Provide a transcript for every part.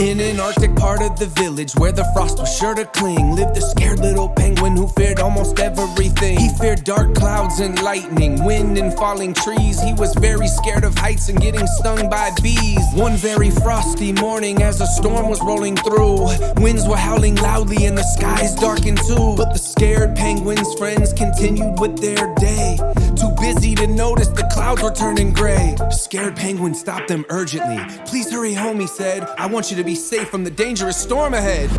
In an Arctic part of the village where the frost was sure to cling, lived a scared little penguin who feared almost everything. He feared dark clouds and lightning, wind and falling trees. He was very scared of heights and getting stung by bees. One very frosty morning as a storm was rolling through, winds were howling loudly and the skies darkened too. But the scared penguin's friends continued with their day, too busy to notice the clouds were turning gray. Scared penguin stopped them urgently. "Please hurry home," he said. "I want you to be safe from the dangerous storm ahead."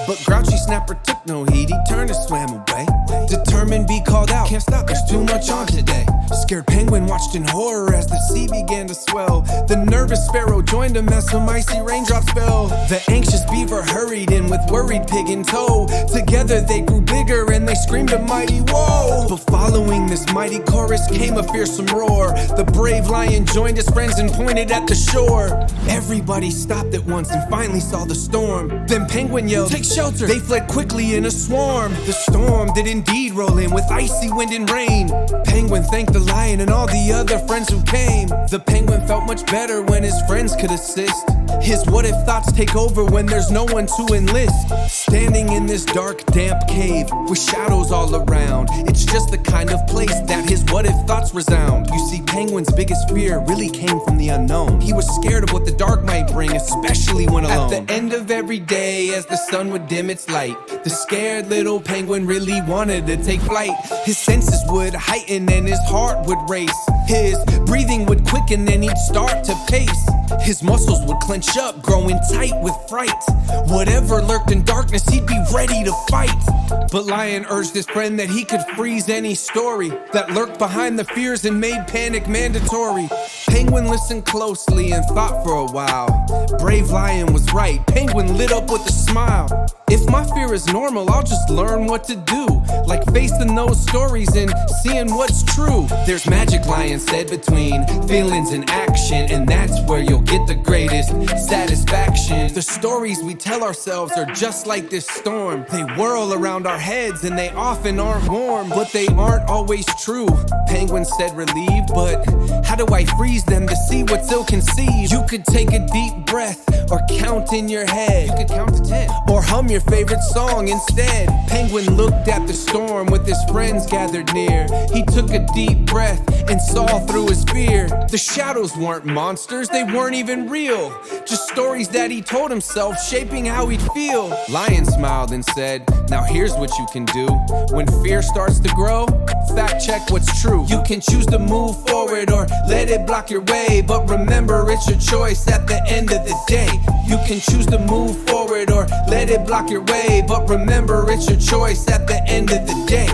But grouchy Snapper took no heed. He turned and swam away, determined be called out. "Can't stop, there's too much on today." Scared penguin watched in horror as the sea began to swell. The nervous sparrow joined him as some icy raindrops fell. The anxious beaver hurried in with worried pig in tow. Together they grew bigger and they screamed a mighty whoa. But following this mighty chorus came a fearsome roar. The brave lion joined his friends and pointed at the shore. Everybody stopped at once and finally saw the storm. Then penguin yelled, "Take shelter!" They fled quickly in a swarm. The storm did indeed roll in with icy wind and rain. Penguin thanked the lion and all the other friends who came. The penguin felt much better when his friends could assist. His what if thoughts take over when there's no one to enlist. Standing in this dark, damp cave with shadows all around, it's just the kind of place that his what if thoughts resound. You see, penguin's biggest fear really came from the unknown. He was scared of what the dark might bring, especially when alone. At the end of every day, as the sun would dim its light, the scared little penguin really wanted to take flight. His senses would heighten and his heart would race. His breathing would quicken and he'd start to pace. His muscles would clench up, growing tight with fright. Whatever lurked in darkness, he'd be ready to fight. But Lion urged his friend that he could freeze any story that lurked behind the fears and made panic mandatory. Penguin listened closely and thought for a while. Brave Lion was right. Penguin lit up with a smile. "If my fear is normal, I'll just learn what to do, like facing those stories and seeing what's true. There's magic," Lion said, "between feelings and action, and that's where you'll get the greatest satisfaction. The stories we tell ourselves are just like this storm. They whirl around our heads and they often aren't warm, but they aren't always true," Penguin said, relieved. "But how do I freeze them to see what's ill-conceived?" "You could take a deep breath or count in your head. You could count to 10 or hum your favorite song instead." Penguin looked at the storm with his friends gathered near. He took a deep breath and saw through his fear. The shadows weren't monsters, they weren't even real, just stories that he told himself, shaping how he'd feel. Lion smiled and said, "Now here's what you can do. When fear starts to grow, fact check what's true. You can choose to move forward or let it block your way, but remember it's your choice at the end of the day. You can choose to move forward or let it block your way, but remember it's your choice at the end of the day."